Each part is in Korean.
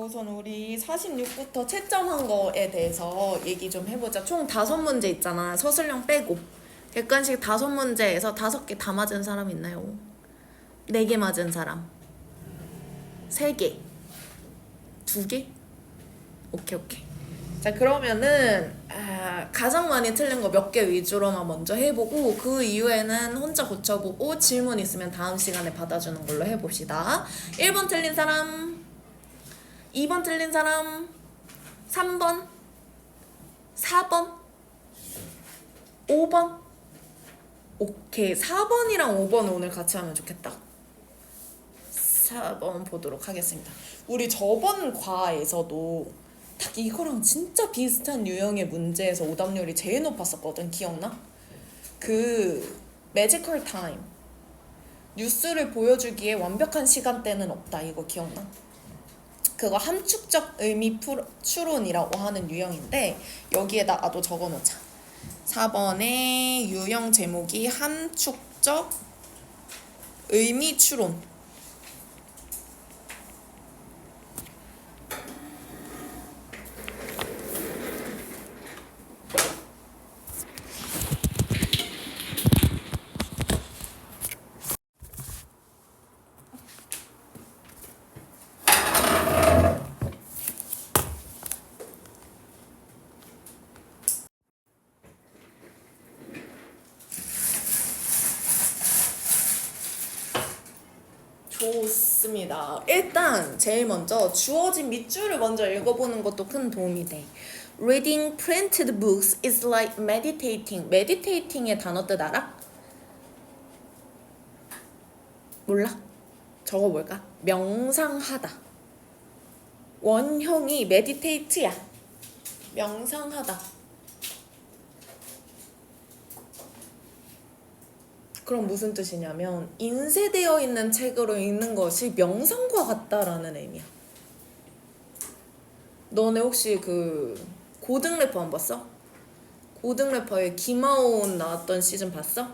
우선 우리 46부터 채점한 거에 대해서 얘기 좀 해보자. 총 5문제 있잖아. 서술형 빼고. 객관식 5문제에서 5개 다 맞은 사람 있나요? 4개 맞은 사람. 3개. 2개? 오케이. 자, 그러면은 가장 많이 틀린 거 몇 개 위주로만 먼저 해보고 그 이후에는 혼자 고쳐보고 질문 있으면 다음 시간에 받아주는 걸로 해봅시다. 1번 틀린 사람, 2번 틀린 사람, 3번, 4번, 5번. 오케이, 4번이랑 5번 오늘 같이 하면 좋겠다. 4번 보도록 하겠습니다. 우리 저번 과에서도 딱 이거랑 진짜 비슷한 유형의 문제에서 오답률이 제일 높았었거든. 기억나? 그 매지컬 타임, 뉴스를 보여주기에 완벽한 시간대는 없다. 이거 기억나? 그거 함축적 의미 추론이라고 하는 유형인데 여기에다가도 적어놓자. 4번의 유형 제목이 함축적 의미 추론. 좋습니다. 일단 제일 먼저 주어진 밑줄을 먼저 읽어보는 것도 큰 도움이 돼. Reading printed books is like meditating. meditating의 단어 뜻 알아? 몰라? 적어볼까? 명상하다. 원형이 meditate야. 명상하다. 그럼 무슨 뜻이냐면 인쇄되어 있는 책으로 읽는 것이 명상과 같다라는 의미야. 너네 혹시 그 고등 래퍼 안 봤어? 고등 래퍼에 김하온 나왔던 시즌 봤어?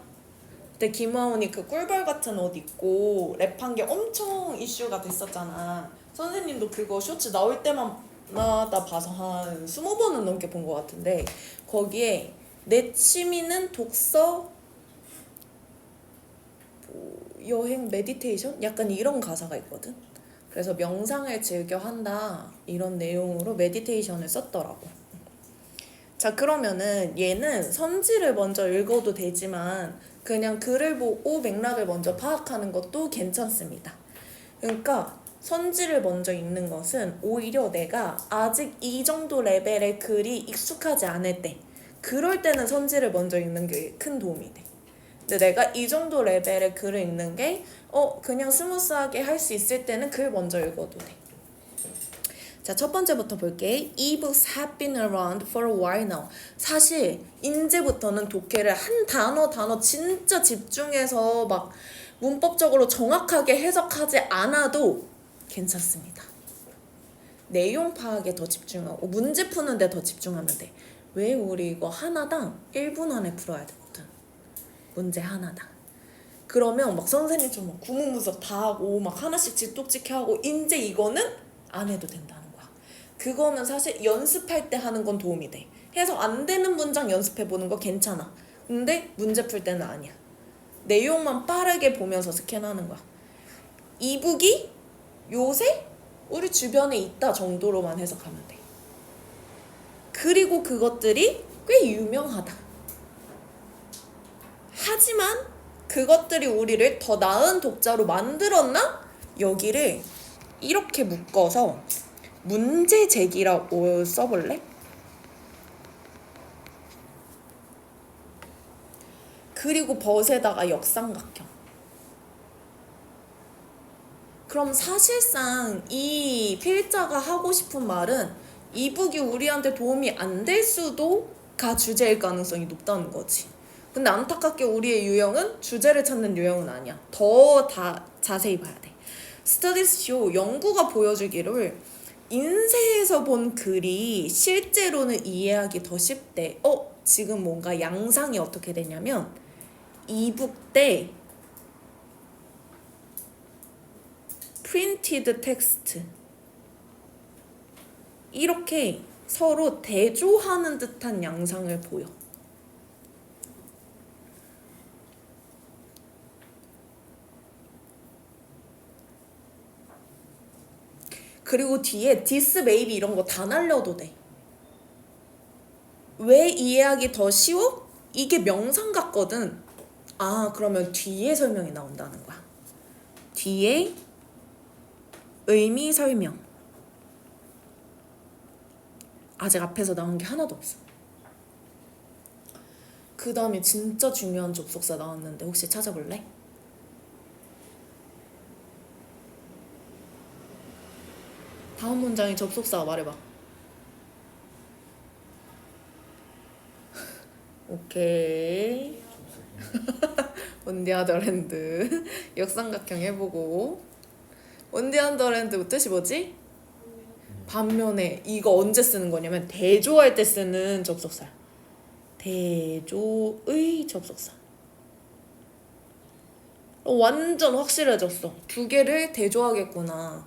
그때 김하온이 그 꿀벌 같은 옷 입고 랩한 게 엄청 이슈가 됐었잖아. 선생님도 그거 쇼츠 나올 때마다 봐서 한 20번은 넘게 본 것 같은데 거기에 내 취미는 독서, 여행, 메디테이션? 약간 이런 가사가 있거든. 그래서 명상을 즐겨 한다 이런 내용으로 메디테이션을 썼더라고. 자, 그러면은 얘는 선지를 먼저 읽어도 되지만 그냥 글을 보고 맥락을 먼저 파악하는 것도 괜찮습니다. 그러니까 선지를 먼저 읽는 것은 오히려 내가 아직 이 정도 레벨의 글이 익숙하지 않을 때, 그럴 때는 선지를 먼저 읽는 게 큰 도움이 돼. 근데 내가 이 정도 레벨의 글을 읽는 게 그냥 스무스하게 할 수 있을 때는 글 먼저 읽어도 돼. 자, 첫 번째부터 볼게. E-books have been around for a while now. 사실 이제부터는 독해를 한 단어 진짜 집중해서 막 문법적으로 정확하게 해석하지 않아도 괜찮습니다. 내용 파악에 더 집중하고 문제 푸는 데 더 집중하면 돼. 왜? 우리 이거 하나당 1분 안에 풀어야 되거든. 문제 하나당. 그러면 막 선생님처럼 막 구문분석 다 하고 막 하나씩 지똑지게 하고 이제 이거는 안 해도 된다는 거야. 그거는 사실 연습할 때 하는 건 도움이 돼. 해서 안 되는 문장 연습해보는 거 괜찮아. 근데 문제 풀 때는 아니야. 내용만 빠르게 보면서 스캔하는 거야. 이북이 요새 우리 주변에 있다 정도로만 해석하면 돼. 그리고 그것들이 꽤 유명하다. 하지만 그것들이 우리를 더 나은 독자로 만들었나? 여기를 이렇게 묶어서 문제 제기라고 써볼래? 그리고 벗에다가 역삼각형. 그럼 사실상 이 필자가 하고 싶은 말은 이북이 우리한테 도움이 안 될 수도가 주제일 가능성이 높다는 거지. 근데 안타깝게 우리의 유형은 주제를 찾는 유형은 아니야. 더 자세히 봐야 돼. Studies show, 연구가 보여주기를 인쇄에서 본 글이 실제로는 이해하기 더 쉽대. 지금 뭔가 양상이 어떻게 되냐면 이북 때 printed text 이렇게 서로 대조하는 듯한 양상을 보여. 그리고 뒤에 this maybe 이런 거 다 날려도 돼. 왜 이해하기 더 쉬워? 이게 명상 같거든. 아, 그러면 뒤에 설명이 나온다는 거야. 뒤에 의미 설명. 아직 앞에서 나온 게 하나도 없어. 그 다음에 진짜 중요한 접속사 나왔는데 혹시 찾아볼래? 다음 문장이 접속사 말해봐. 오케이. 온디아더랜드. 역삼각형 해보고. 온디아더랜드 뜻이 뭐지? 반면에 이거 언제 쓰는 거냐면 대조할 때 쓰는 접속사. 대조의 접속사. 완전 확실해졌어. 두 개를 대조하겠구나.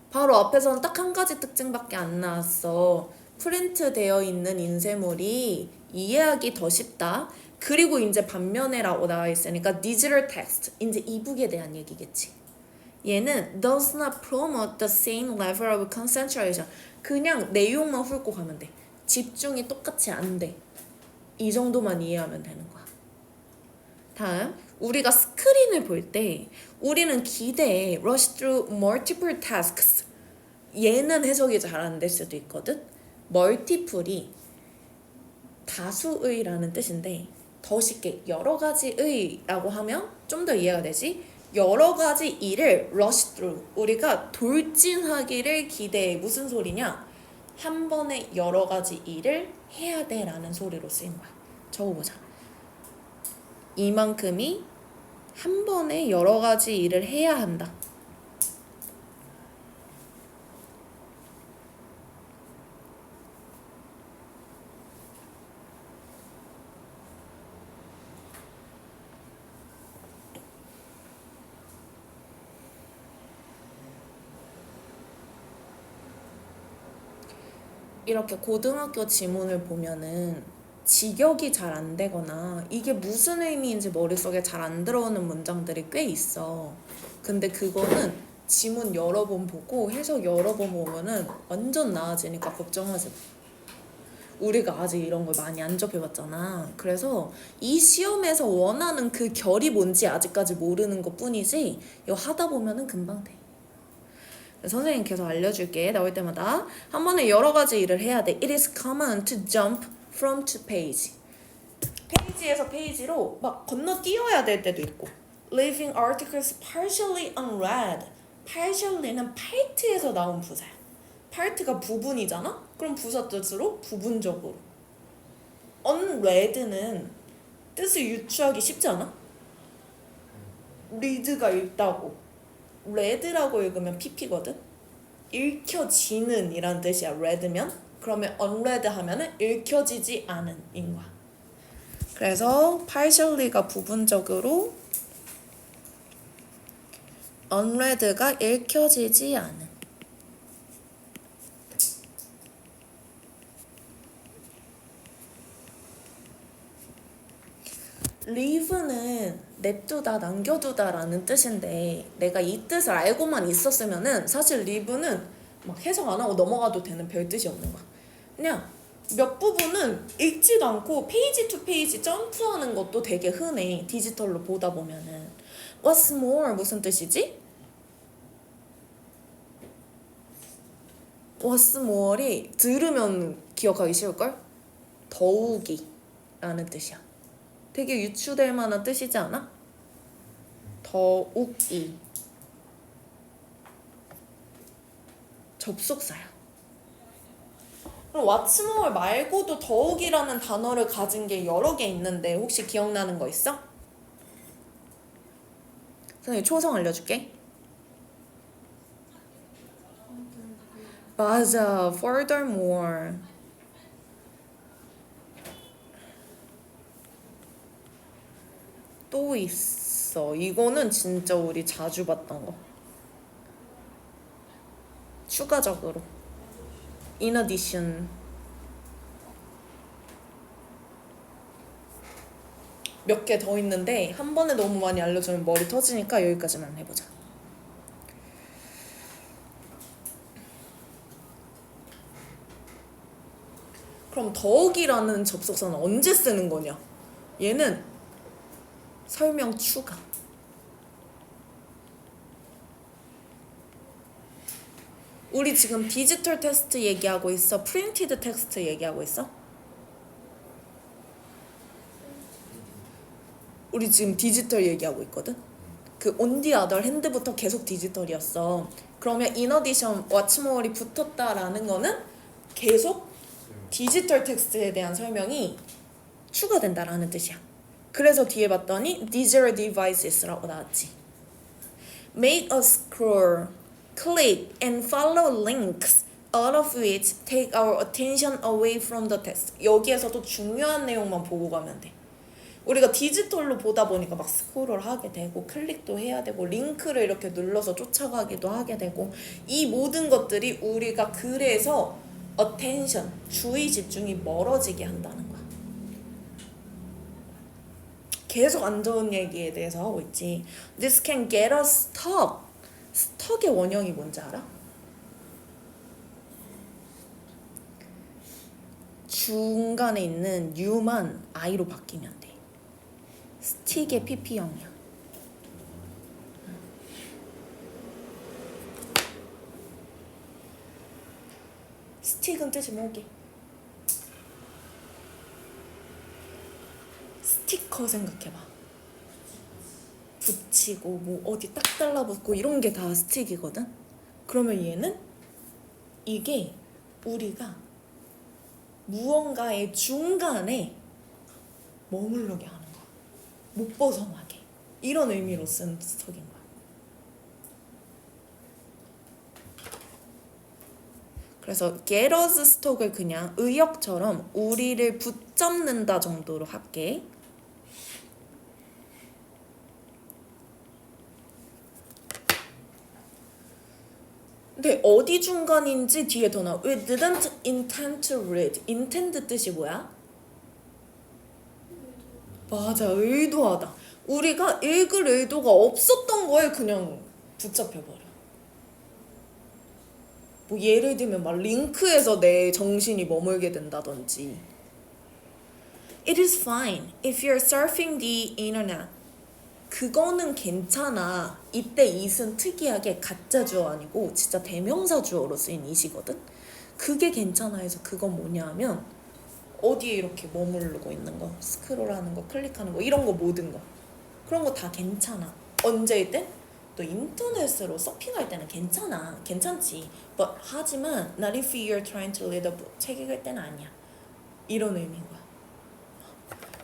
바로 앞에서는 딱 한 가지 특징밖에 안 나왔어. 프린트 되어 있는 인쇄물이 이해하기 더 쉽다. 그리고 이제 반면에라고 나와 있으니까 digital text. 이제 이북에 대한 얘기겠지. 얘는 does not promote the same level of concentration. 그냥 내용만 훑고 가면 돼. 집중이 똑같이 안 돼. 이 정도만 이해하면 되는 거야. 다음, 우리가 스크린을 볼 때 우리는 기대에 rush through multiple tasks. 얘는 해석이 잘 안 될 수도 있거든. multiple이 다수의라는 뜻인데 더 쉽게 여러 가지의라고 하면 좀 더 이해가 되지. 여러 가지 일을 rush through, 우리가 돌진하기를 기대해. 무슨 소리냐? 한 번에 여러 가지 일을 해야 돼 라는 소리로 쓰인 거야. 적어보자. 이만큼이 한 번에 여러 가지 일을 해야 한다. 이렇게 고등학교 지문을 보면은 직역이 잘 안 되거나 이게 무슨 의미인지 머릿속에 잘 안 들어오는 문장들이 꽤 있어. 근데 그거는 지문 여러 번 보고 해석 여러 번 보면은 완전 나아지니까 걱정하지 마. 우리가 아직 이런 걸 많이 안 접해봤잖아. 그래서 이 시험에서 원하는 그 결이 뭔지 아직까지 모르는 것 뿐이지 이거 하다 보면은 금방 돼. 선생님 계속 알려줄게. 나올 때마다 한 번에 여러 가지 일을 해야 돼. It is common to jump from to page. 페이지에서 페이지로 막 건너뛰어야 될 때도 있고. Leaving articles partially unread. partially는 part에서 나온 부사야. part가 부분이잖아? 그럼 부사 뜻으로 부분적으로. unread는 뜻을 유추하기 쉽지 않아? read가 읽다고. read라고 읽으면 pp거든? 읽혀지는 이란 뜻이야. read면. 그러면 unread 하면은 읽혀지지 않은 인 거야. 그래서 partially가 부분적으로, unread가 읽혀지지 않은. leave는 냅두다, 남겨두다 라는 뜻인데 내가 이 뜻을 알고만 있었으면은 사실 leave는 막 해석 안 하고 넘어가도 되는 별 뜻이 없는 거야. 그냥 몇 부분은 읽지도 않고 페이지 투 페이지 점프하는 것도 되게 흔해. 디지털로 보다 보면은. What's more 무슨 뜻이지? What's more이 들으면 기억하기 쉬울걸? 더욱이 라는 뜻이야. 되게 유추될 만한 뜻이지 않아? 더욱이. 접속사야. 그럼 what's more 말고도 더욱이라는 단어를 가진 게 여러 개 있는데 혹시 기억나는 거 있어? 선생님 초성 알려줄게. 맞아. furthermore. 또 있어. 이거는 진짜 우리 자주 봤던 거. 추가적으로. in addition. 몇 개 더 있는데 한 번에 너무 많이 알려주면 머리 터지니까 여기까지만 해보자. 그럼 더욱이라는 접속사는 언제 쓰는 거냐? 얘는 설명 추가. 우리 지금 디지털 텍스트 얘기하고 있어? 프린티드 텍스트 얘기하고 있어? 우리 지금 디지털 얘기하고 있거든? 그 on the other hand부터 계속 디지털이었어. 그러면 in addition what's more이 붙었다라는 거는 계속 디지털 텍스트에 대한 설명이 추가된다라는 뜻이야. 그래서 뒤에 봤더니 digital devices라고 나왔지. Make us scroll, click, and follow links, all of which take our attention away from the text. 여기에서도 중요한 내용만 보고 가면 돼. 우리가 디지털로 보다 보니까 막 스크롤 하게 되고 클릭도 해야 되고 링크를 이렇게 눌러서 쫓아가기도 하게 되고 이 모든 것들이 우리가 그래서 attention, 주의 집중이 멀어지게 한다는 거야. 계속 안 좋은 얘기에 대해서 하고 있지. This can get us stuck. stuck의 원형이 뭔지 알아? 중간에 있는 U만 I로 바뀌면 돼. 스틱의 PP형이야. 스틱은 뜻이 뭐게? 스티커 생각해봐. 붙이고 뭐 어디 딱 달라붙고 이런 게 다 스틱이거든? 그러면 얘는 이게 우리가 무언가의 중간에 머무르게 하는 거야. 못 벗어나게. 이런 의미로 쓴 스톡인 거야. 그래서 get us stuck을 그냥 의역처럼 우리를 붙잡는다 정도로 할게. 근데 어디 중간인지 뒤에 더 나와. We didn't intend to read. intend 뜻이 뭐야? 맞아, 의도하다. 우리가 읽을 의도가 없었던 거에 그냥 붙잡혀버려. 뭐 예를 들면 막 링크에서 내 정신이 머물게 된다든지. It is fine if you're surfing the internet. 그거는 괜찮아. 이때 it은 특이하게 가짜 주어 아니고 진짜 대명사 주어로 쓰인 it이거든. 그게 괜찮아 해서 그건 뭐냐 하면 어디에 이렇게 머무르고 있는 거, 스크롤하는 거, 클릭하는 거, 이런 거 모든 거. 그런 거 다 괜찮아. 언제일 때? 또 인터넷으로 서핑할 때는 괜찮아. 괜찮지. But 하지만 not if you're trying to read a book. 책 읽을 때는 아니야. 이런 의미인 거야.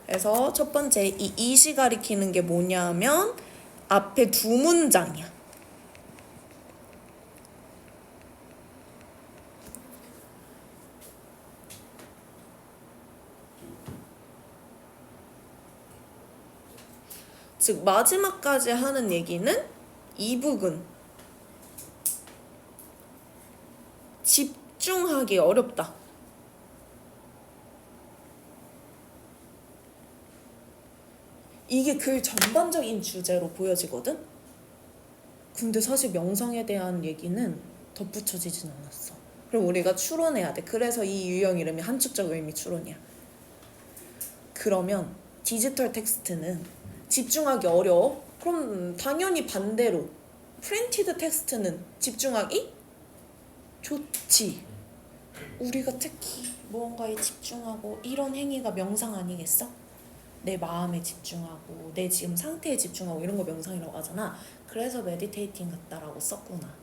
그래서 첫 번째 이 it이 가리키는 게 뭐냐면 앞에 두 문장이야. 즉 마지막까지 하는 얘기는 이북은 집중하기 어렵다. 이게 글 전반적인 주제로 보여지거든? 근데 사실 명상에 대한 얘기는 덧붙여지진 않았어. 그럼 우리가 추론해야 돼. 그래서 이 유형 이름이 한축적 의미 추론이야. 그러면 디지털 텍스트는 집중하기 어려워? 그럼 당연히 반대로 프린티드 텍스트는 집중하기 좋지. 우리가 특히 무언가에 집중하고 이런 행위가 명상 아니겠어? 내 마음에 집중하고 내 지금 상태에 집중하고 이런 거 명상이라고 하잖아. 그래서 메디테이팅 같다라고 썼구나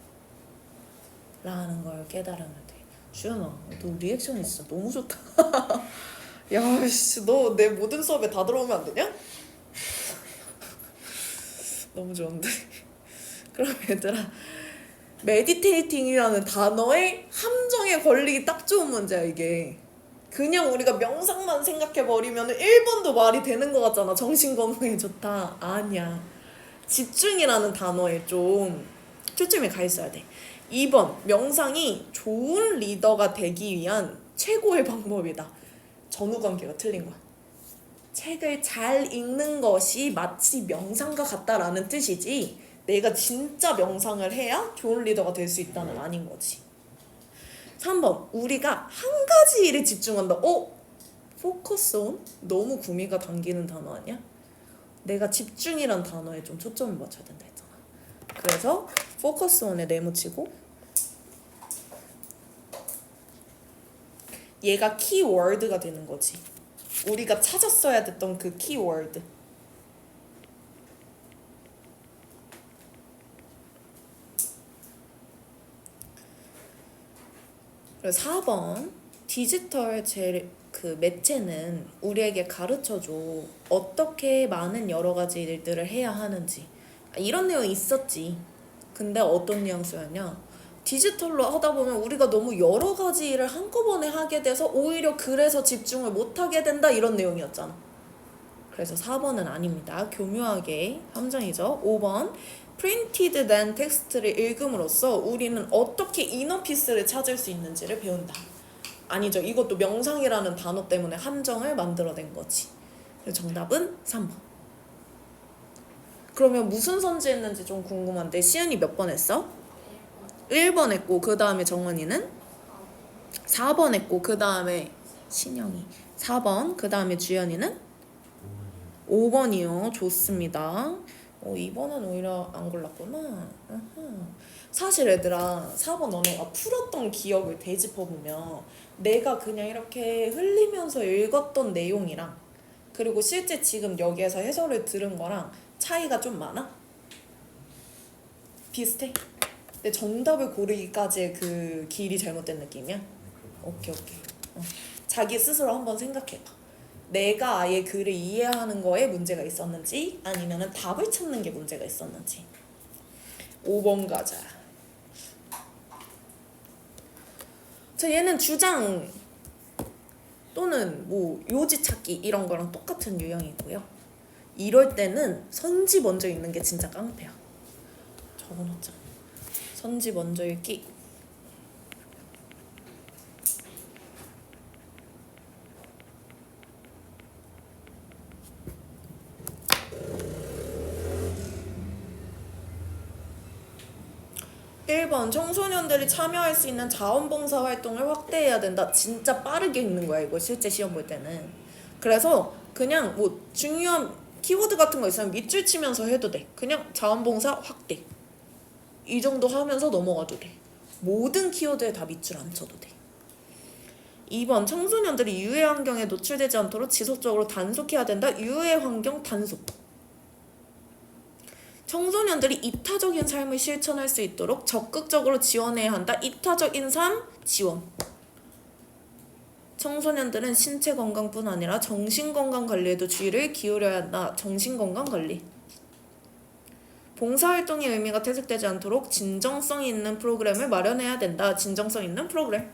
라는 걸 깨달으면 돼. 주연아, 너 리액션이 진짜 너무 좋다. 야, 씨, 너 내 모든 수업에 다 들어오면 안 되냐? 너무 좋은데. 그럼 얘들아, 메디테이팅이라는 단어의 함정에 걸리기 딱 좋은 문제야 이게. 그냥 우리가 명상만 생각해버리면 1번도 말이 되는 것 같잖아. 정신건강에 좋다. 아니야. 집중이라는 단어에 좀 초점이 가 있어야 돼. 2번 명상이 좋은 리더가 되기 위한 최고의 방법이다. 전후관계가 틀린 거야. 책을 잘 읽는 것이 마치 명상과 같다라는 뜻이지 내가 진짜 명상을 해야 좋은 리더가 될 수 있다는 아닌 거지. 3번 우리가 한 가지 일에 집중한다. 포커스 온? 너무 구미가 당기는 단어 아니야? 내가 집중이란 단어에 좀 초점을 맞춰야 된다 했잖아. 그래서 포커스 온에 네모치고 얘가 키워드가 되는 거지. 우리가 찾았어야 됐던 그 키워드. 그래서 4번 디지털 그 매체는 우리에게 가르쳐줘. 어떻게 많은 여러 가지 일들을 해야 하는지. 이런 내용이 있었지. 근데 어떤 뉘앙스였냐? 디지털로 하다 보면 우리가 너무 여러 가지 일을 한꺼번에 하게 돼서 오히려 그래서 집중을 못하게 된다 이런 내용이었잖아. 그래서 4번은 아닙니다. 교묘하게 함정이죠. 5번 printed than 텍스트를 읽음으로써 우리는 어떻게 이너피스를 찾을 수 있는지를 배운다. 아니죠. 이것도 명상이라는 단어 때문에 함정을 만들어낸 거지. 그래서 정답은 3번. 그러면 무슨 선지했는지 좀 궁금한데 시연이 몇 번 했어? 1번 했고 그 다음에 정원이는 4번 했고 그 다음에 신영이 4번 그 다음에 주연이는 5번이요. 좋습니다. 2번은 오히려 안 골랐구나. 사실 얘들아 4번 너네가 풀었던 기억을 되짚어보면 내가 그냥 이렇게 흘리면서 읽었던 내용이랑 그리고 실제 지금 여기에서 해설을 들은 거랑 차이가 좀 많아? 비슷해? 근데 정답을 고르기까지의 그 길이 잘못된 느낌이야? 오케이. 자기 스스로 한번 생각해봐. 내가 아예 글을 이해하는 거에 문제가 있었는지 아니면 답을 찾는 게 문제가 있었는지. 5번 가자. 자, 얘는 주장 또는 뭐 요지 찾기 이런 거랑 똑같은 유형이고요. 이럴 때는 선지 먼저 읽는 게 진짜 깡패야. 적어놓자. 선지 먼저 읽기. (1번) 청소년들이 참여할 수 있는 자원봉사 활동을 확대해야 된다. 진짜 빠르게 읽는 거야 이거 실제 시험 볼 때는. 그래서 그냥 뭐 중요한 키워드 같은 거 있으면 밑줄 치면서 해도 돼. 그냥 자원봉사 확대 이 정도 하면서 넘어가도 돼. 모든 키워드에 다 밑줄 안 쳐도 돼. 2번 청소년들이 유해 환경에 노출되지 않도록 지속적으로 단속해야 된다. 유해 환경 단속. 청소년들이 이타적인 삶을 실천할 수 있도록 적극적으로 지원해야 한다. 이타적인 삶 지원. 청소년들은 신체 건강뿐 아니라 정신건강 관리에도 주의를 기울여야 한다. 정신건강 관리. 봉사활동의 의미가 퇴색되지 않도록 진정성 있는 프로그램을 마련해야 된다. 진정성 있는 프로그램.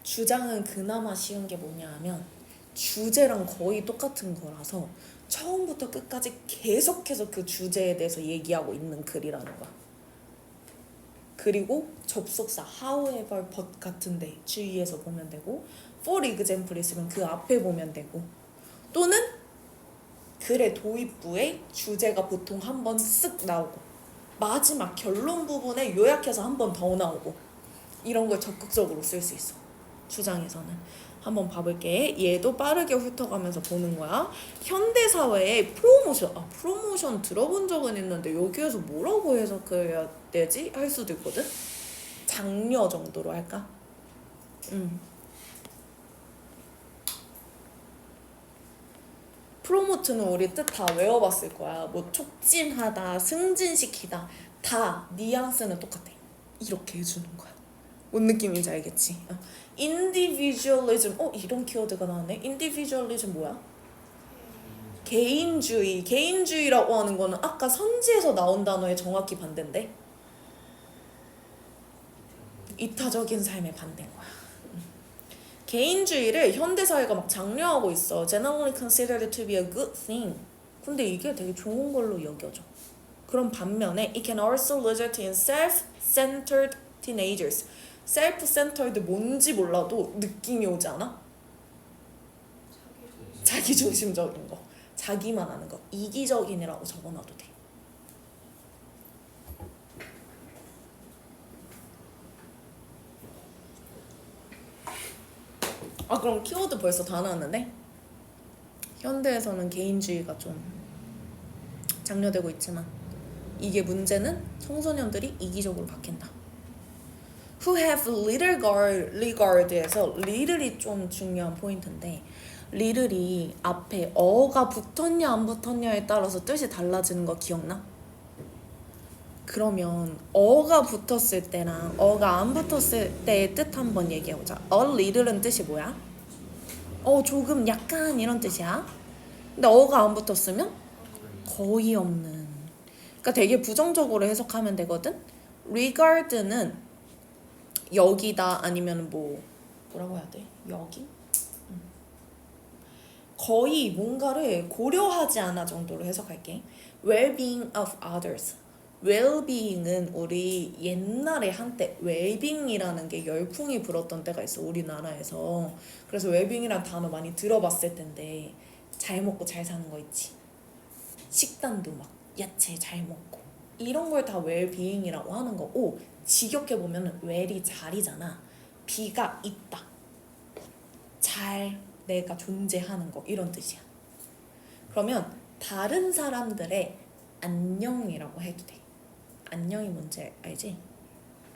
주장은 그나마 쉬운 게 뭐냐 하면 주제랑 거의 똑같은 거라서 처음부터 끝까지 계속해서 그 주제에 대해서 얘기하고 있는 글이라는 거야. 그리고 접속사 however but 같은데 주의해서 보면 되고 for example 있으면 그 앞에 보면 되고 또는 글의 도입부에 주제가 보통 한 번 쓱 나오고 마지막 결론 부분에 요약해서 한 번 더 나오고 이런 걸 적극적으로 쓸 수 있어. 주장에서는. 한번 봐볼게. 얘도 빠르게 훑어가면서 보는 거야. 현대사회의 프로모션 들어본 적은 있는데 여기에서 뭐라고 해석해야 되지? 할 수도 있거든? 장려 정도로 할까? 프로모트는 우리 뜻 다 외워봤을 거야. 뭐 촉진하다, 승진시키다 다 뉘앙스는 똑같아. 이렇게 해주는 거야. 뭔 느낌인지 알겠지? 인디비주얼리즘. 이런 키워드가 나왔네. 인디비주얼리즘 뭐야? 개인주의. 개인주의라고 하는 거는 아까 선지에서 나온 단어의 정확히 반대인데 이타적인 삶의 반대인 거야. 개인주의를 현대사회가 막 장려하고 있어. Generally considered to be a good thing. 근데 이게 되게 좋은 걸로 여겨져. 그런 반면에 it can also result in self-centered teenagers. self-centered 뭔지 몰라도 느낌이 오지 않아? 자기중심적인 거, 자기만 아는 거, 이기적인이라고 적어놔도 돼. 아 그럼 키워드 벌써 다 나왔는데? 현대에서는 개인주의가 좀 장려되고 있지만 이게 문제는 청소년들이 이기적으로 바뀐다. Who have little regard에서 little이 좀 중요한 포인트인데 little이 앞에 어가 붙었냐 안 붙었냐에 따라서 뜻이 달라지는 거 기억나? 그러면 어가 붙었을 때랑 어가 안 붙었을 때의 뜻 한번 얘기해보자. A little은 뜻이 뭐야? 조금 약간 이런 뜻이야. 근데 어가 안 붙었으면 거의 없는. 그러니까 되게 부정적으로 해석하면 되거든. regard는 여기다 아니면 뭐라고 해야 돼? 여기? 거의 뭔가를 고려하지 않아 정도로 해석할게. well-being of others. well-being은 우리 옛날에 한때 well-being이라는 게 열풍이 불었던 때가 있어 우리나라에서. 그래서 well-being이란 단어 많이 들어봤을 텐데 잘 먹고 잘 사는 거 있지. 식단도 막 야채 잘 먹고 이런 걸 다 well-being이라고 하는 거고 직역해 보면은 well이 잘이잖아. be가 있다. 잘 내가 존재하는 거 이런 뜻이야. 그러면 다른 사람들의 안녕이라고 해도 돼. 안녕이 뭔지 알지?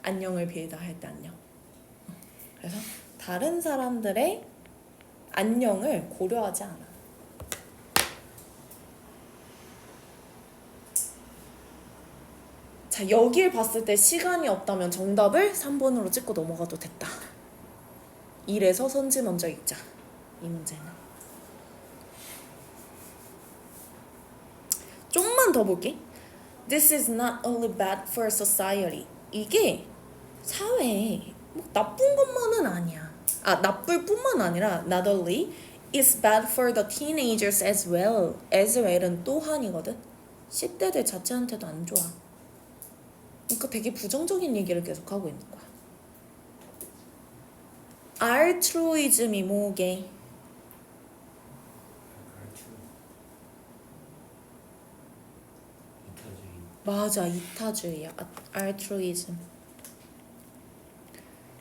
안녕을 빌다 할 때 안녕. 그래서 다른 사람들의 안녕을 고려하지 않아. 자, 여길 봤을 때 시간이 없다면 정답을 3번으로 찍고 넘어가도 됐다. 이래서 선지 먼저 읽자. 이 문제는. 좀만 더 볼게. This is not only bad for society. 이게 사회에 뭐 나쁜 것만은 아니야. 나쁠 뿐만 아니라 not only it's bad for the teenagers as well. as well은 또한이거든. 10대들 자체한테도 안 좋아. 그러니까 되게 부정적인 얘기를 계속하고 있는 거야. 알트루이즘이 뭐게? 맞아, 이타주의야. 알트루이즘.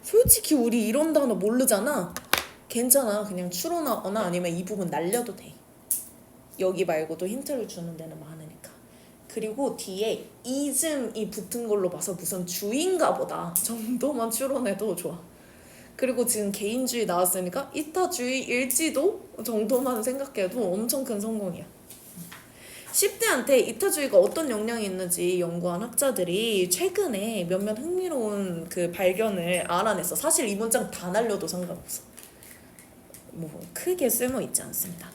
솔직히 우리 이런 단어 모르잖아. 괜찮아. 그냥 추론하거나 아니면 이 부분 날려도 돼. 여기 말고도 힌트를 주는 데는 많으니까. 그리고 뒤에 이즘이 붙은 걸로 봐서 무슨 주인가 보다 정도만 추론해도 좋아. 그리고 지금 개인주의 나왔으니까 이타주의일지도 정도만 생각해도 엄청 큰 성공이야. 10대한테 이타주의가 어떤 영향이 있는지 연구한 학자들이 최근에 몇몇 흥미로운 그 발견을 알아냈어. 사실 이 문장 다 날려도 상관없어. 뭐 크게 쓸모 있지 않습니다.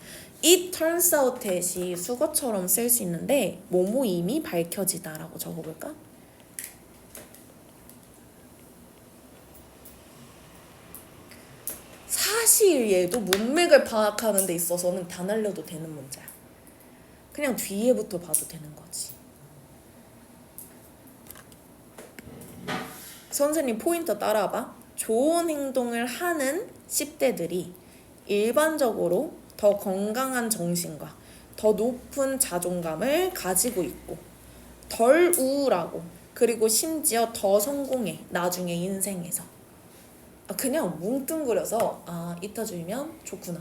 It turns out that이 수거처럼 쓸 수 있는데 뭐뭐 이미 밝혀지다라고 적어볼까? 사실 얘도 문맥을 파악하는 데 있어서는 다 날려도 되는 문제야. 그냥 뒤에부터 봐도 되는 거지. 선생님 포인트 따라봐. 좋은 행동을 하는 10대들이 일반적으로 더 건강한 정신과 더 높은 자존감을 가지고 있고 덜 우울하고 그리고 심지어 더 성공해. 나중에 인생에서. 그냥 뭉뚱그려서 이타주의면 좋구나.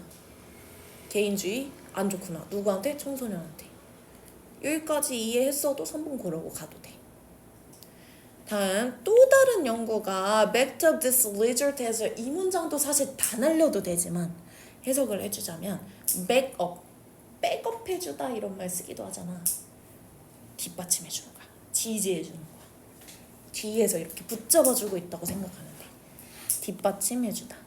개인주의 안 좋구나. 누구한테? 청소년한테. 여기까지 이해했어도 3번 고르고 가도 돼. 다음 또 다른 연구가 backed up this result 해서 이 문장도 사실 다 날려도 되지만 해석을 해주자면 back-up, 백업해주다 이런 말 쓰기도 하잖아. 뒷받침해주는 거야. 지지해주는 거야. 뒤에서 이렇게 붙잡아주고 있다고 생각하면 돼. 뒷받침해주다.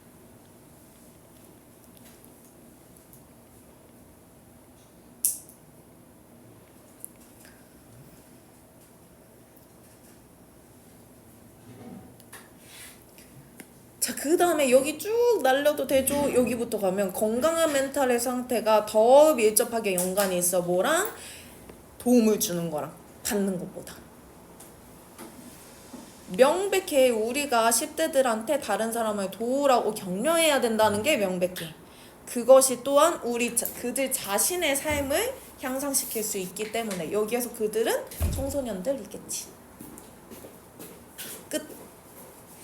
자, 그 다음에 여기 쭉 날려도 되죠? 여기부터 가면 건강한 멘탈의 상태가 더 밀접하게 연관이 있어. 뭐랑? 도움을 주는 거랑 받는 것보다. 명백해. 우리가 10대들한테 다른 사람을 도우라고 격려해야 된다는 게 명백해. 그것이 또한 그들 자신의 삶을 향상시킬 수 있기 때문에 여기에서 그들은 청소년들이겠지.